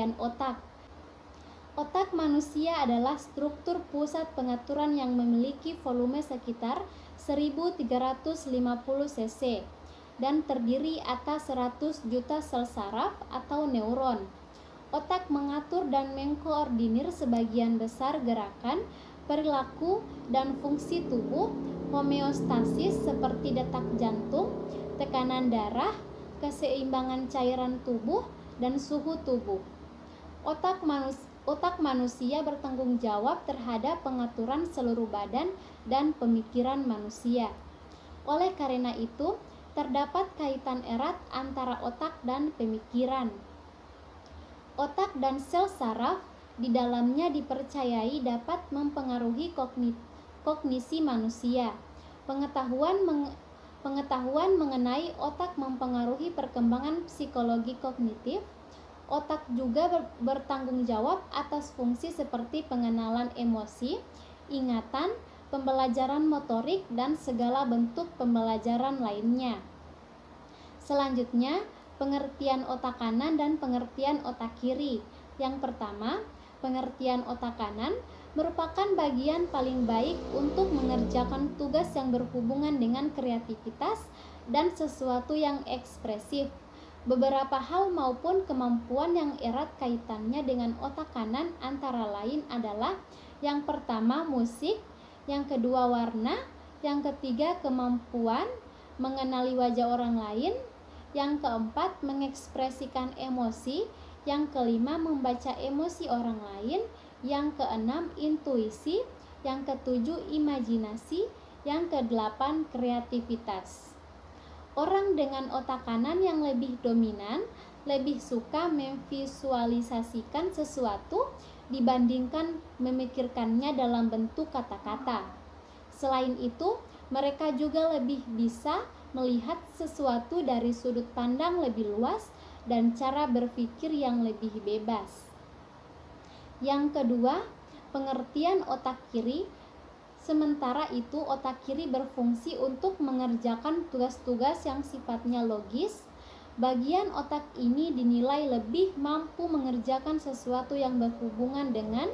bagian otak. Otak manusia adalah struktur pusat pengaturan yang memiliki volume sekitar 1350 cc dan terdiri atas 100 juta sel saraf atau neuron. Otak mengatur dan mengkoordinir sebagian besar gerakan, perilaku, dan fungsi tubuh, homeostasis seperti detak jantung, tekanan darah, keseimbangan cairan tubuh, dan suhu tubuh. Otak manusia bertanggung jawab terhadap pengaturan seluruh badan dan pemikiran manusia. Oleh karena itu, terdapat kaitan erat antara otak dan pemikiran. Otak dan sel saraf di dalamnya dipercayai dapat mempengaruhi kognisi manusia. Pengetahuan mengenai otak mempengaruhi perkembangan psikologi kognitif. Otak juga bertanggung jawab atas fungsi seperti pengenalan emosi, ingatan, pembelajaran motorik, dan segala bentuk pembelajaran lainnya. Selanjutnya, pengertian otak kanan dan pengertian otak kiri. Yang pertama, pengertian otak kanan merupakan bagian paling baik untuk mengerjakan tugas yang berhubungan dengan kreativitas dan sesuatu yang ekspresif. Beberapa hal maupun kemampuan yang erat kaitannya dengan otak kanan antara lain adalah: yang pertama, musik; yang kedua, warna; yang ketiga, kemampuan mengenali wajah orang lain; yang keempat, mengekspresikan emosi; yang kelima, membaca emosi orang lain; yang keenam, intuisi; yang ketujuh, imajinasi; yang kedelapan, kreativitas. Orang dengan otak kanan yang lebih dominan lebih suka memvisualisasikan sesuatu dibandingkan memikirkannya dalam bentuk kata-kata. Selain itu, mereka juga lebih bisa melihat sesuatu dari sudut pandang lebih luas dan cara berpikir yang lebih bebas. Yang kedua, pengertian otak kiri. Sementara itu, otak kiri berfungsi untuk mengerjakan tugas-tugas yang sifatnya logis. Bagian otak ini dinilai lebih mampu mengerjakan sesuatu yang berhubungan dengan: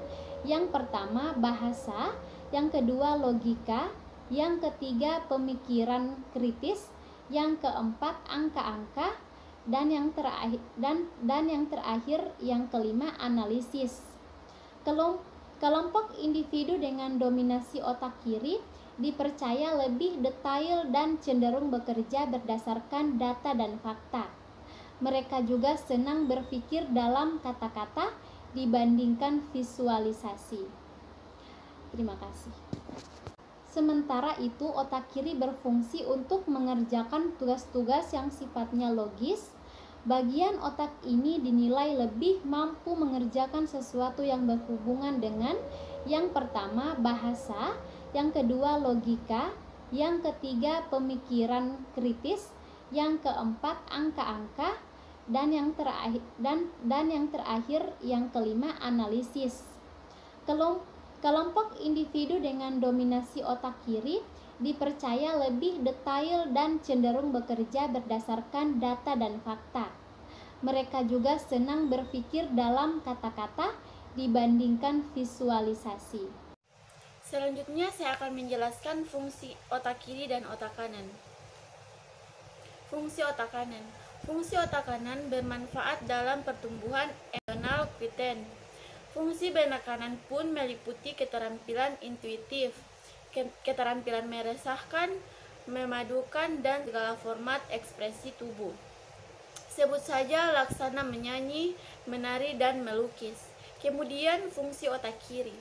yang pertama, bahasa; yang kedua, logika; yang ketiga, pemikiran kritis; yang keempat, angka-angka; dan yang terakhir, yang kelima, analisis. Kelompok individu dengan dominasi otak kiri dipercaya lebih detail dan cenderung bekerja berdasarkan data dan fakta. Mereka juga senang berpikir dalam kata-kata dibandingkan visualisasi. Terima kasih. Sementara itu, otak kiri berfungsi untuk mengerjakan tugas-tugas yang sifatnya logis. Bagian otak ini dinilai lebih mampu mengerjakan sesuatu yang berhubungan dengan: yang pertama, bahasa; yang kedua, logika; yang ketiga, pemikiran kritis; yang keempat, angka-angka; dan yang terakhir, yang kelima, analisis. Kelompok individu dengan dominasi otak kiri dipercaya lebih detail dan cenderung bekerja berdasarkan data dan fakta. Mereka juga senang berpikir dalam kata-kata dibandingkan visualisasi. Selanjutnya saya akan menjelaskan fungsi otak kiri dan otak kanan. Fungsi otak kanan. Fungsi otak kanan bermanfaat dalam pertumbuhan emosional Quinten. Fungsi benak kanan pun meliputi keterampilan intuitif, keterampilan meresahkan, memadukan, dan segala format ekspresi tubuh. Sebut saja laksana menyanyi, menari, dan melukis. Kemudian fungsi otak kiri.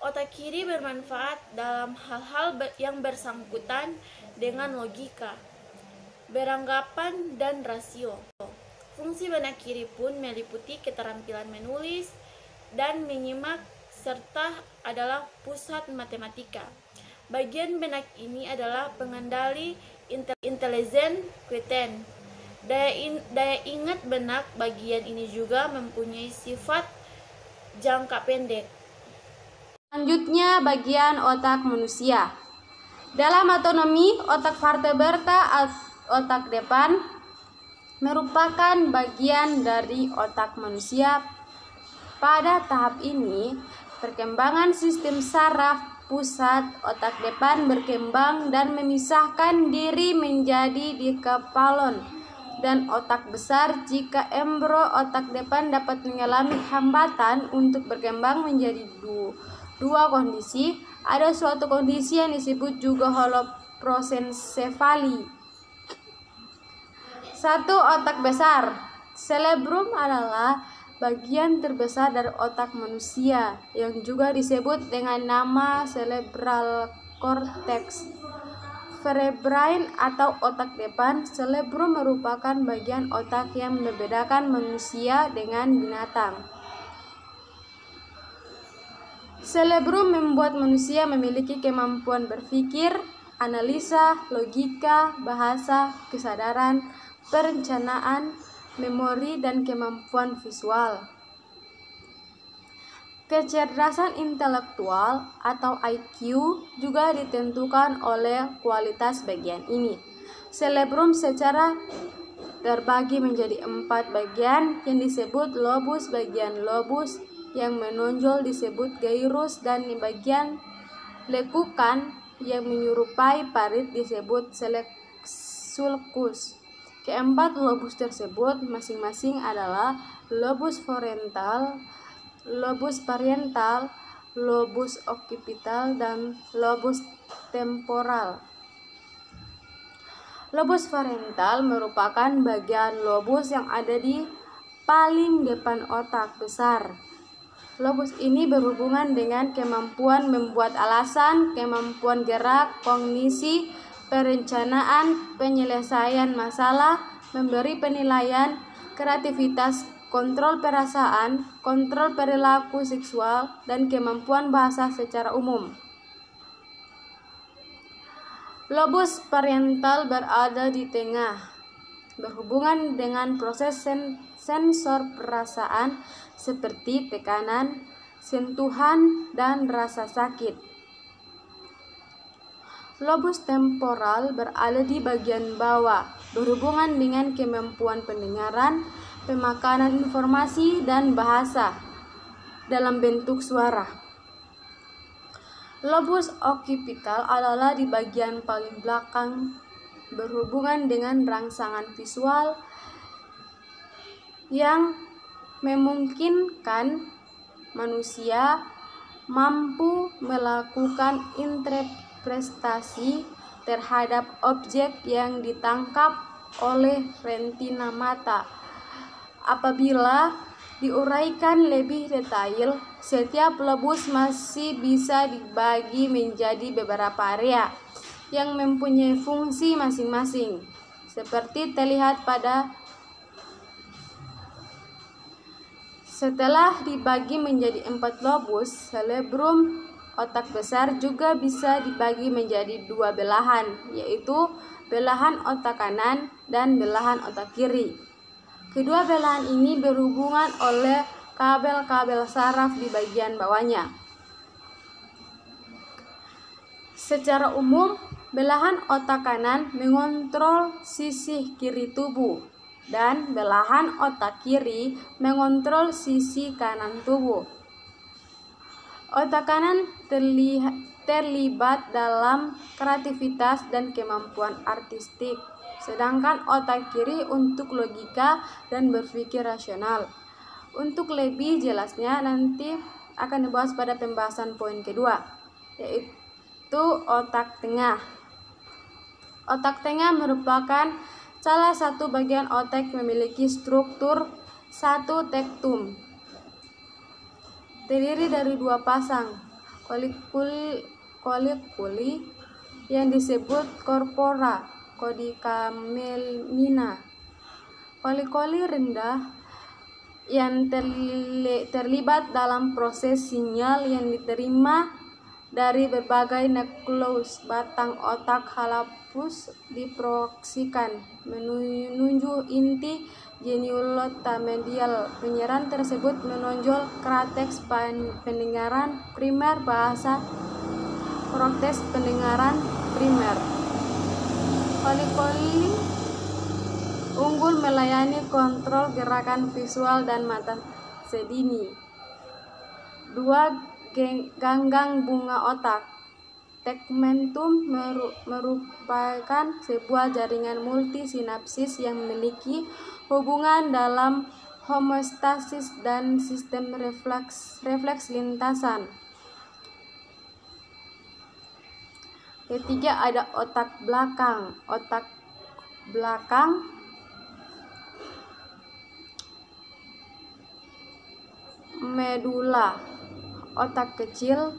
Otak kiri bermanfaat dalam hal-hal yang bersangkutan dengan logika, beranggapan, dan rasio. Fungsi benak kiri pun meliputi keterampilan menulis dan menyimak serta adalah pusat matematika. Bagian benak ini adalah pengendali intelijen Quinten. Daya ingat benak bagian ini juga mempunyai sifat jangka pendek. Selanjutnya, bagian otak manusia. Dalam anatomi, otak vertebrata otak depan merupakan bagian dari otak manusia. Pada tahap ini, perkembangan sistem saraf pusat otak depan berkembang dan memisahkan diri menjadi dikepalon dan otak besar. Jika embrio otak depan dapat mengalami hambatan untuk berkembang menjadi dua kondisi, ada suatu kondisi yang disebut juga holoprosencephaly. 1. Otak besar. Cerebrum adalah bagian terbesar dari otak manusia yang juga disebut dengan nama cerebral cortex. Forebrain atau otak depan. Cerebrum merupakan bagian otak yang membedakan manusia dengan binatang. Cerebrum membuat manusia memiliki kemampuan berpikir, analisa, logika, bahasa, kesadaran, perencanaan, memori, dan kemampuan visual. Kecerdasan intelektual atau IQ juga ditentukan oleh kualitas bagian ini. Cerebrum secara terbagi menjadi 4 bagian yang disebut lobus. Bagian lobus yang menonjol disebut gyrus dan bagian lekukan yang menyerupai parit disebut sulcus. Keempat lobus tersebut masing-masing adalah lobus frontal, lobus parietal, lobus occipital, dan lobus temporal. Lobus frontal merupakan bagian lobus yang ada di paling depan otak besar. Lobus ini berhubungan dengan kemampuan membuat alasan, kemampuan gerak, kognisi, perencanaan, penyelesaian masalah, memberi penilaian, kreativitas, kontrol perasaan, kontrol perilaku seksual, dan kemampuan bahasa secara umum. Lobus parietal berada di tengah, berhubungan dengan proses sensor perasaan seperti tekanan, sentuhan, dan rasa sakit. Lobus temporal berada di bagian bawah, berhubungan dengan kemampuan pendengaran, pemakanan informasi, dan bahasa dalam bentuk suara. Lobus occipital adalah di bagian paling belakang, berhubungan dengan rangsangan visual yang memungkinkan manusia mampu melakukan interpretasi terhadap objek yang ditangkap oleh retina mata. Apabila diuraikan lebih detail, setiap lobus masih bisa dibagi menjadi beberapa area yang mempunyai fungsi masing-masing, seperti terlihat pada. Setelah dibagi menjadi 4 lobus, cerebrum otak besar juga bisa dibagi menjadi 2 belahan, yaitu belahan otak kanan dan belahan otak kiri. Kedua belahan ini berhubungan oleh kabel-kabel saraf di bagian bawahnya. Secara umum, belahan otak kanan mengontrol sisi kiri tubuh dan belahan otak kiri mengontrol sisi kanan tubuh. Otak kanan terlibat dalam kreativitas dan kemampuan artistik, sedangkan otak kiri untuk logika dan berpikir rasional. Untuk lebih jelasnya nanti akan dibahas pada pembahasan poin kedua, yaitu otak tengah. Otak tengah merupakan salah satu bagian otak yang memiliki struktur satu tektum, terdiri dari 2 pasang kolikuli yang disebut corpora codicamelmina. Kolikuli rendah yang terlibat dalam proses sinyal yang diterima dari berbagai nukleus batang otak halapus diproyeksikan menuju inti geniculata medial. Penyerahan tersebut menonjol korteks pendengaran primer, bahasa, korteks pendengaran primer. Kolikuli unggul melayani kontrol gerakan visual dan mata sedini. 2. Ganggang bunga otak. Tegmentum merupakan sebuah jaringan multisinapsis yang memiliki hubungan dalam homeostasis dan sistem refleks lintasan. Ketiga, ada otak belakang. Otak belakang medula, otak kecil,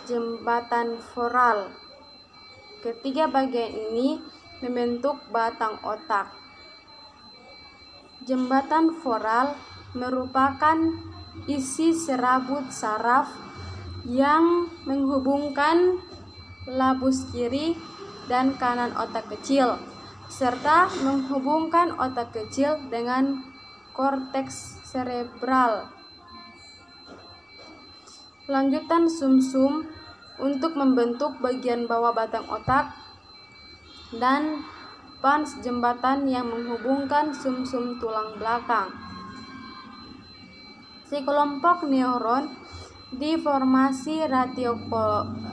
jembatan foral. Ketiga bagian ini membentuk batang otak. Jembatan foral merupakan isi serabut saraf yang menghubungkan labus kiri dan kanan otak kecil, serta menghubungkan otak kecil dengan korteks cerebral. Lanjutan sumsum untuk membentuk bagian bawah batang otak dan pons jembatan yang menghubungkan sumsum tulang belakang. Sekelompok neuron di formasi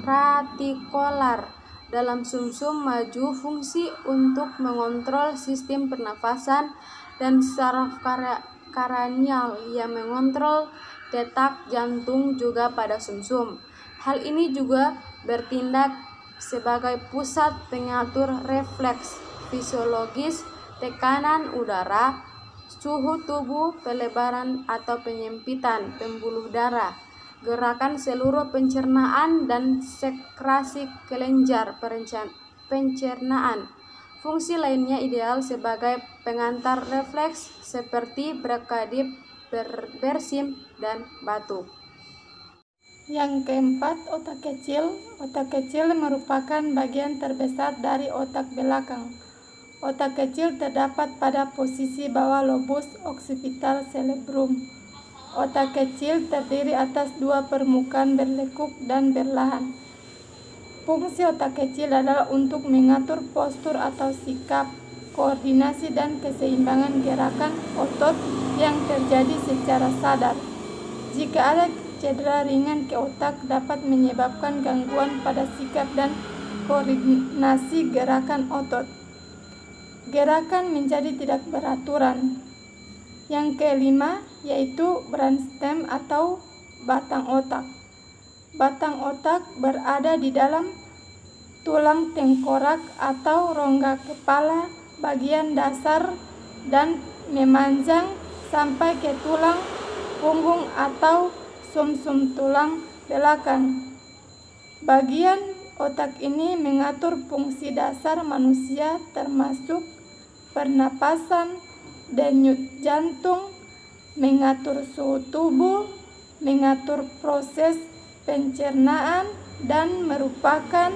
ratikolar dalam sumsum maju fungsi untuk mengontrol sistem pernafasan dan saraf kranial yang mengontrol detak jantung juga pada sumsum. Hal ini juga bertindak sebagai pusat pengatur refleks fisiologis, tekanan udara, suhu tubuh, pelebaran atau penyempitan pembuluh darah, gerakan seluruh pencernaan dan sekresi kelenjar pencernaan. Fungsi lainnya ideal sebagai pengantar refleks seperti berkedip, bersin, dan batuk. Yang keempat, otak kecil. Otak kecil merupakan bagian terbesar dari otak belakang. Otak kecil terdapat pada posisi bawah lobus occipital cerebrum. Otak kecil terdiri atas dua permukaan berlekuk dan berlahan. Fungsi otak kecil adalah untuk mengatur postur atau sikap, koordinasi dan keseimbangan gerakan otot yang terjadi secara sadar. Jika ada cedera ringan ke otak dapat menyebabkan gangguan pada sikap dan koordinasi gerakan otot. Gerakan menjadi tidak beraturan. Yang kelima yaitu brainstem atau batang otak. Batang otak berada di dalam tulang tengkorak atau rongga kepala bagian dasar dan memanjang sampai ke tulang punggung atau sumsum tulang belakang. Bagian otak ini mengatur fungsi dasar manusia termasuk pernapasan, denyut jantung, mengatur suhu tubuh, mengatur proses pencernaan, dan merupakan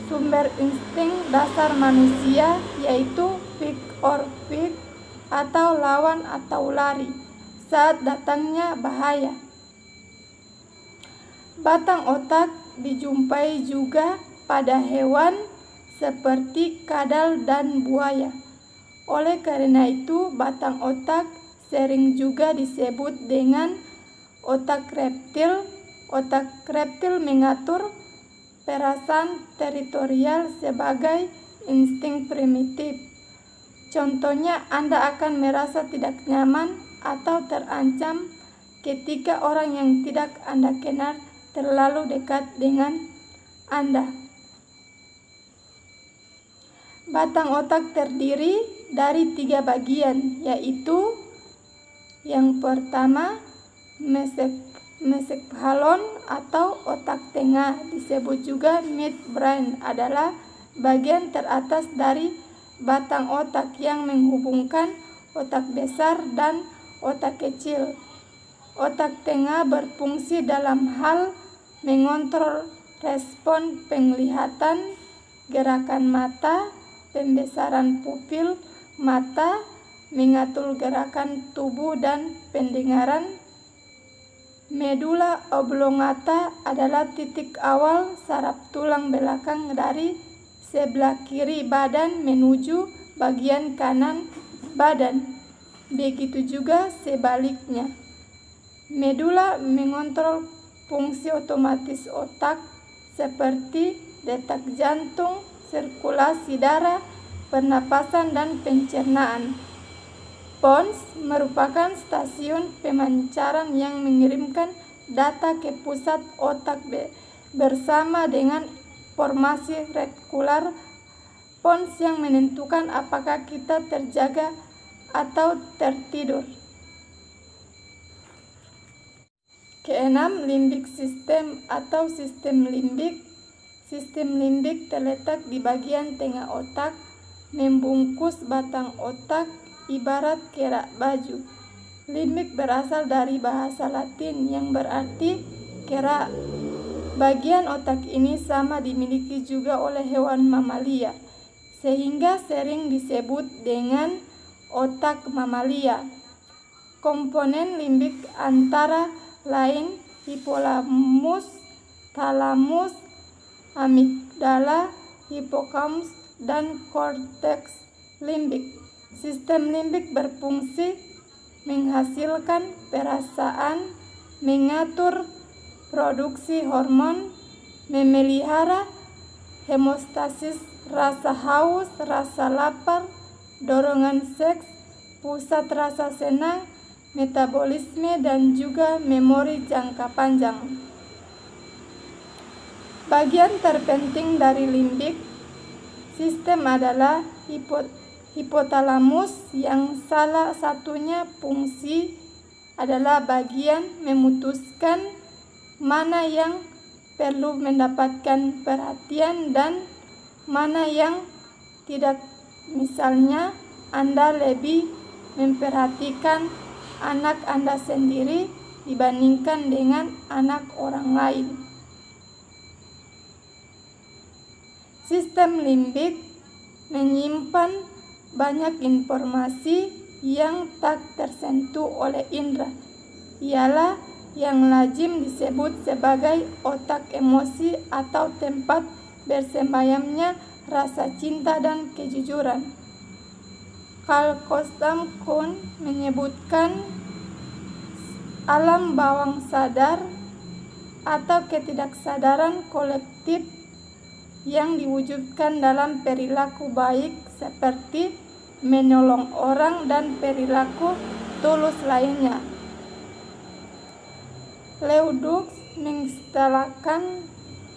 sumber insting dasar manusia yaitu fight or flight atau lawan atau lari saat datangnya bahaya. Batang otak dijumpai juga pada hewan seperti kadal dan buaya. Oleh karena itu, batang otak sering juga disebut dengan otak reptil. Otak reptil mengatur perasaan teritorial sebagai insting primitif. Contohnya, Anda akan merasa tidak nyaman atau terancam ketika orang yang tidak Anda kenal terlalu dekat dengan Anda. Batang otak terdiri dari 3 bagian, yaitu yang pertama mesencephalon atau otak tengah, disebut juga midbrain, adalah bagian teratas dari batang otak yang menghubungkan otak besar dan otak kecil. Otak tengah berfungsi dalam hal mengontrol respon penglihatan, gerakan mata, pembesaran pupil mata, mengatur gerakan tubuh dan pendengaran. Medula oblongata adalah titik awal saraf tulang belakang dari sebelah kiri badan menuju bagian kanan badan. Begitu juga sebaliknya. Medula mengontrol fungsi otomatis otak seperti detak jantung, sirkulasi darah, pernapasan, dan pencernaan. Pons merupakan stasiun pemancaran yang mengirimkan data ke pusat otak bersama dengan formasi retikular pons yang menentukan apakah kita terjaga atau tertidur. Keenam, limbik sistem atau sistem limbik. Sistem limbik terletak di bagian tengah otak, membungkus batang otak ibarat kerak baju. Limbik berasal dari bahasa Latin yang berarti kerak. Bagian otak ini sama dimiliki juga oleh hewan mamalia, sehingga sering disebut dengan otak mamalia. Komponen limbik antara lain hipotalamus, talamus, amigdala, hipokampus, dan korteks limbik. Sistem limbik berfungsi menghasilkan perasaan, mengatur produksi hormon, memelihara hemostasis, rasa haus, rasa lapar, dorongan seks, pusat rasa senang, metabolisme, dan juga memori jangka panjang. Bagian terpenting dari limbik sistem adalah hipotalamus, yang salah satunya fungsi adalah bagian memutuskan mana yang perlu mendapatkan perhatian dan mana yang tidak. Misalnya, Anda lebih memperhatikan anak Anda sendiri dibandingkan dengan anak orang lain. Sistem limbik menyimpan banyak informasi yang tak tersentuh oleh indera. Ialah yang lazim disebut sebagai otak emosi atau tempat bersembayamnya rasa cinta dan kejujuran. Carl Gustav Jung menyebutkan alam bawah sadar atau ketidaksadaran kolektif yang diwujudkan dalam perilaku baik seperti menolong orang dan perilaku tulus lainnya. Leduc mengistilahkan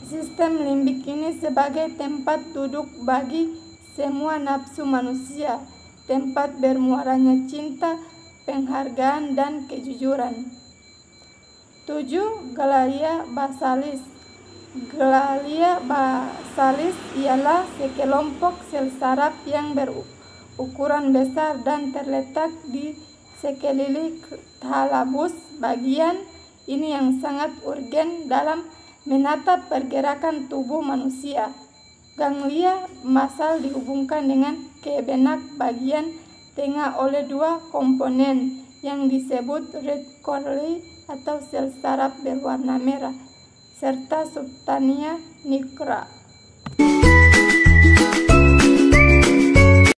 sistem limbik ini sebagai tempat duduk bagi semua nafsu manusia, tempat bermuaranya cinta, penghargaan, dan kejujuran. 7. Ganglia basalis. Ganglia basalis ialah sekelompok sel saraf yang berukuran besar dan terletak di sekeliling thalamus. Bagian ini yang sangat urgen dalam menatap pergerakan tubuh manusia. Ganglia basal dihubungkan dengan kebenak bagian tengah oleh dua komponen yang disebut reticuli atau sel saraf berwarna merah serta substansia nigra.